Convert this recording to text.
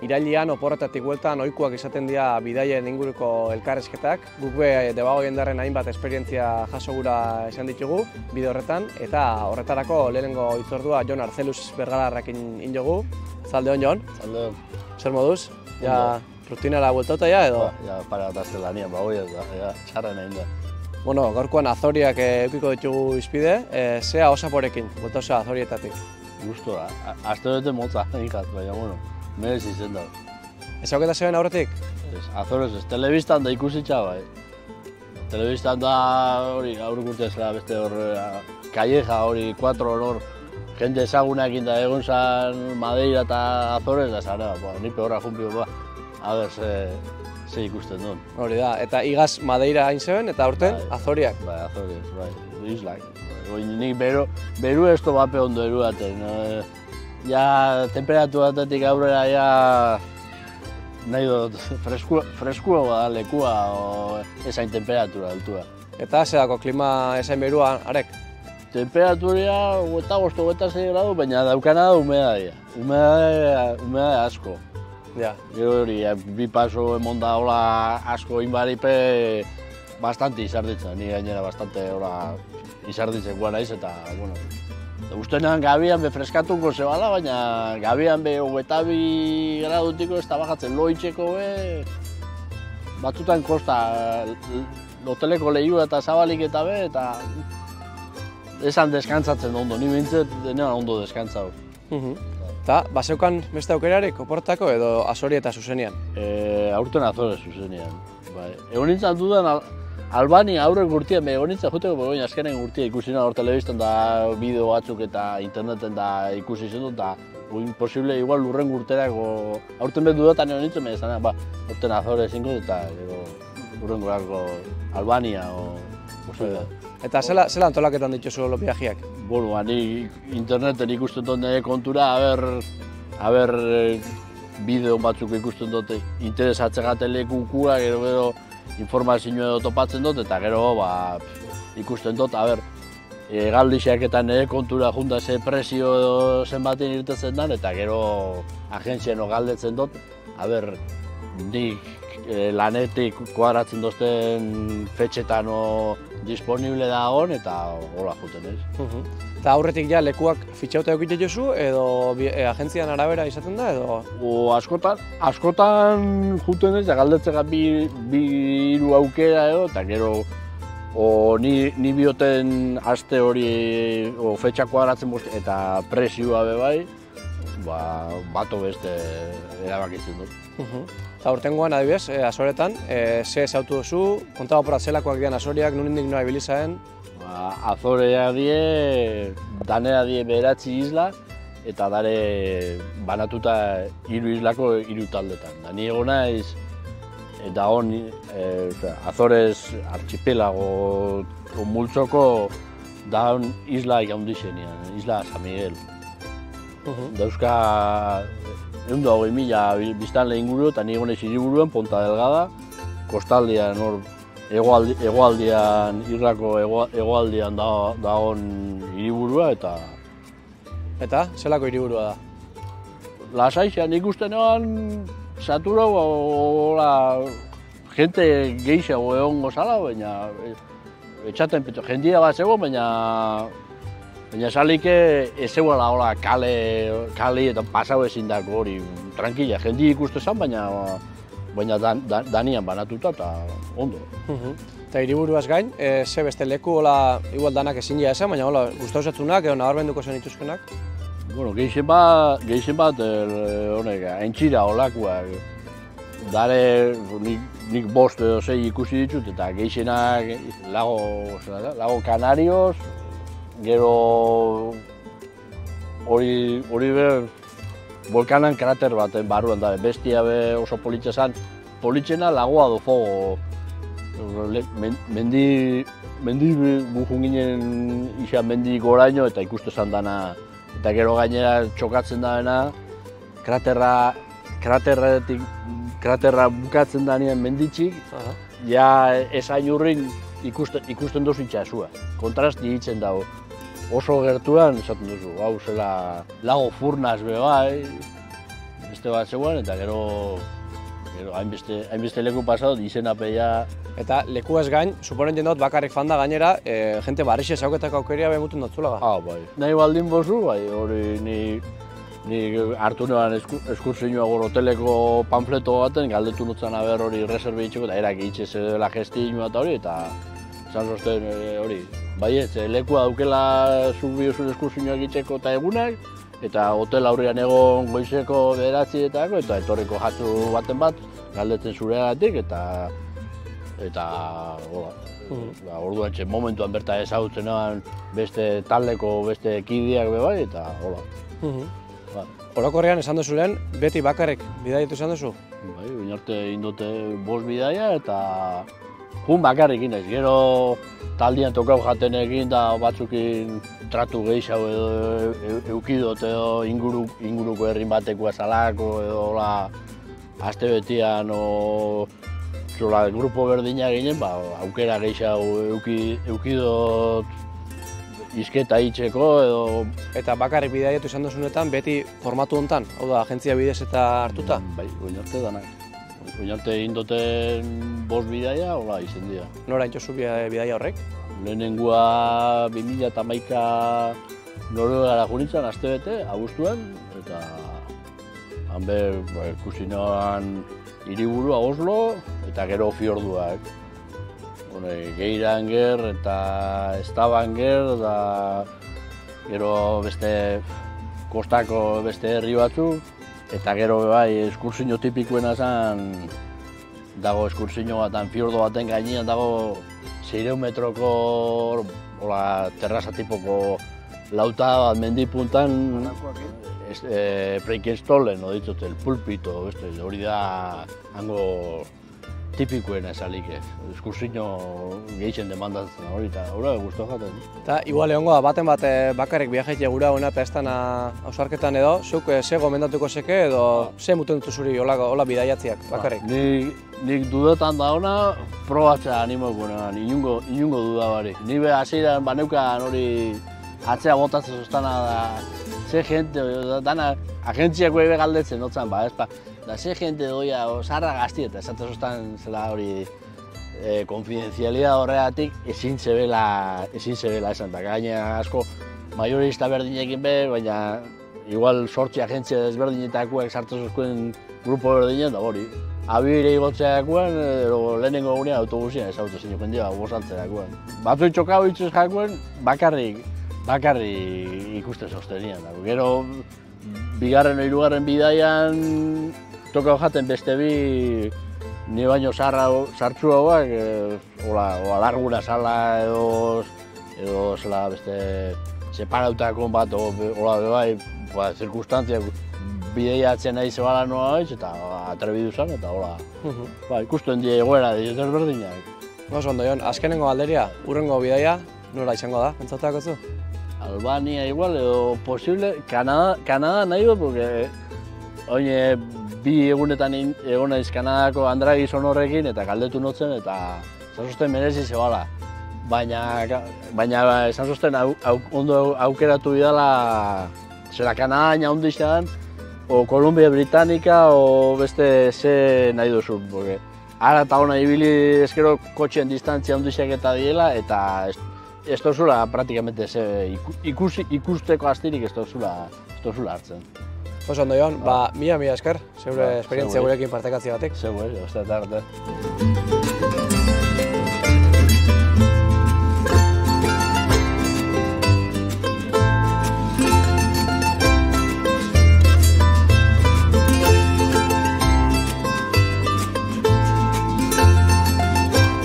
Irailean oporretatik bueltan ohikoak izaten dira bidaien inguruko elkarrizketak. Guk be Debago jendarren hainbat esperientzia jaso gura izan ditugu bide horretan, eta horretarako lehenengo hitzordua Jon Arzeluz Bergalarrekin injogu. Zalde hon, Jon? Zalde hon. Zer moduz? Ja, rutinara bueltauta ja edo? Ja, para gaztelania, hoi ez da, txarren egin da. Bueno, gaurkoan Azoriak eukiko ditugu izpide, zea Osaporekin, bueltauzea Azorietatik. Gusto da, azte bete motza, ikat, baina, bueno, merez izen da. Ez hauketa zeben aurretik? Azores ez, telebistan da ikusitza bai. Telebistan da hori, aurrek urtezela beste hor, Calleja hori, 4 hor, jende ezagunekin da egon zan Madeira eta Azores da zara, nipe horra junpio, a ber, ze ikusten duen. Hori da, eta igaz Madeira hain zeben, eta aurten Azoriak. Bai, Azoriak, bai, islak. Nik beru ez bape ondo erudaten. Ja, temperaturatetik aurrera, ja, nahi dut, freskua da lekua, esain temperatura altua. Eta zedako klima esain berua, arek? Temperaturia, 25-26 gradu, baina daukana da humedadia. Humedadia asko. Ja. Gero hori, bi paso emon da hola asko inbaripe bastante izarditzen, ni gainera bastante hola izarditzen gua naiz eta, bueno, ustenean gabian be freskatuko zebala, baina gabian be 22 gradutiko ez da bajatzen loitzeko be, batzutan kosta hoteleko lehiua eta zabalik eta be, eta esan deskantzatzen ondo, ni bintzet denean ondo deskantzau. Eta, baseukan beste aukerarik oportako edo Azori eta Zuzenian? Aurten Azores Zuzenian. Egon nintzen dudan Albania aurrek urtien, egon nintzen juteko begoin azkenen urtia ikusi hor telebistan da bideo batzuk eta interneten da ikusi zen dut, eta posible igual lurren urterako aurten behar dudatan egon nintzen, aurten Azores zingo eta lurren gurako Albania o posible. Eta zela antolaketan dituzu viajeak? Bueno, ni interneten ikusten dut nire kontura, haber bideo batzuk ikusten dut interesatzegaten lekukua, gero informazioa edo topatzen dut, eta gero ikusten dut, galdixeak eta nire kontura junta ze presio zenbaten irtetzen den, eta gero agentzien galdetzen dut, nik lanetik kuadratzen dozten fetxetan disponible da hon, eta hola juten ez. Eta aurretik ja lekuak fitxauta eukite jozu, edo agentzian arabera izaten da, edo? Askotan juten ez, galdetzeka bi hiru aukera edo, eta gero ni bioten aste hori fetxa kuadratzen eta presioa be bai, bato beste erabakitzen dut. Eta urtengoan adibidez, Azoretan, ze ezautu duzu, konta oporra zelakoak dian Azoriak, nunindik noa ibilizaen? Azorea die, danera die 9 isla, eta dare banatuta 3 islako 3 taldetan. Da ni egon naiz, eta hon Azores archipelago multzoko da isla handixenean, isla San Miguel. Dauzka 120.000 biztanle inguru, eta ni egon naiz hiriburuan, Ponta Delgada, kostaldean hor hegoaldean, Irlako hegoaldean dagoen hiriburua, eta... Eta, zelako hiriburua da? Lasaixean ikusten egon, saturau, jente gehiago egongo zala, baina etxaten jendia bat zegoen, baina salike ez zegoela hola kale eta pasau ezin dako hori, tranquila, jendi ikusten zen, baina danian banatuta eta ondo. Eta hiriburuaz gain, ze beste leku hola igual danak ezin ja esan, baina hola gustauzatzunak edo nabarmenduko zen ituzkenak? Bueno, gehixen bat honek, aintzira holakoak. Dare nik 5 edo 6 ikusi ditut eta gehixenak Lago Canarios, gero hori volkanan krater baten barruan da, bestia oso politxe zen, politxena Lagoa do Fogo. Mendi bujun ginen izan mendi goraino eta ikuste zen dana, eta gero gainera txokatzen dena, kraterra bukatzen denean menditxik, ja esain urrin ikusten duzu itxasua. Kontrasti hitzen dago. Oso gertuan esaten duzu, hau zela Lago Furnas be bai, beste bat zegoen, eta gero hainbeste leku pasatu, izenapeia. Eta lekuaz gain, suponen jendot bakarrik fanda gainera, jente barrixe zauketako aukeria behemutun dotzulaga. Bai. Nahi baldin bozu, bai, hori ni hartu neban eskursioa hoteleko panfleto baten, galdetu nutzen aber hori reserbi itxeko, eta erak itxe zela gestinoa eta hori, eta esan zosten hori. Baiet, lekua daukela zuk biozun eskursioak itxeko eta egunak, eta hotel aurrean egon goizeko 9:00etako, eta etorriko jatzu baten bat, galdetzen zureagatik, eta hola. Orduan momentuan berta ezagutzen eban beste taldeko beste kideak bai, eta hola. Orokorrean esan duzu lehen, beti bakarrik bidaiatu esan duzu? Bai, oinarte indote 5 bidaia eta jun bakarrik inaiz. Gero taldian tokau jatenekin eta batzukin tratu gehiago edo eukidot edo inguruko herrin bateko azalako edo hola aste betian zola grupo berdina ginen, aukera gehiago eukidot izketa itxeko edo... Eta bakarrik bidaiatu izan duzunetan beti formatu hontan, hau da, agentzia bidez eta hartuta? Bai, oinarte danak. Oinarte indoten 5 bidaia, hola izen dira. Nora intxosu bidaia horrek? Lehenengoa 2011 Noruegara junitzen, aste bete, abuztuan, eta hanber ikusi noan hiriburua Oslo, eta gero fiorduak. Geiranger eta Stavanger, eta gero beste kostako beste herri batzuk, eta gero bai eskursio tipikoena zen, dago eskursio baten, fiordo baten gainean dago 600 metroko terraza tipoko lauta bat mendipuntan, Preikenstolen, el pulpito, hori da hango tipikoena esalik ez. Eskursio gehixen demandatzen hori, eta hori guztu jaten. Eta igual egongo da baten bat bakarrik biajeite gura hona eta ez dana ausarketan edo, zuk ze gomendatuko seke edo ze muten dutu zuri hola bidaiatziak bakarrik? Nik dudetan da hona probatzea animoko neban, inungo duda barik. Ni be hasieran baneukan hori atzea botatzen zuztana da, ze jente, dana agentziako ebe galdetzen notzan, da ze jente doia zarra gazti eta esaten zuztan zela hori konfidenzialidad horregatik ezin zebela esan, eta gaina asko majorista berdinekin be, baina igual sortzi agentzia desberdinetakoak sartzen zuzkuen grupo berdinen, da hori. Abire igotzeakoan, lehenengo egunean autobusian ezagutu zen jendea bosantzerakoan. Batzuk txokau itxez jakoen, bakarrik ikusten sostenian. Gero, bigarren o hirugarren bidaian tokau jaten beste bi ni baino sartzuagoak, alargura sala edo zela beste separautako bat, bai, zirkunstantziak bideiatzen nahi zebala noa haiz, eta atrebidu zen, eta ikusten die egoera desberdinak. Oso ondo, Jon, azkenengo galderia, hurrengo bidaia, nora izango da, pentsatuako zu? Albania igual, edo posible, Kanada nahi dut, porque oine bi egunetan egon naiz Kanadako Andra Gizon horrekin, eta galdetu notzen, eta esan zuzten merezi zebala. Baina esan zuzten ondo aukeratu bidala, zera Kanada ondo iztean, o Kolumbia Británica, o beste ze nahi duzu, porque ara eta hona ibili eskero kotxen distantzia ondizek eta diela, eta ez tozula praktikamente ikusteko astirik ez tozula hartzen. Oso ondo, Jon, mila esker, zeure esperientzia gurekin partekatzea batek. Zeure, ez da arte.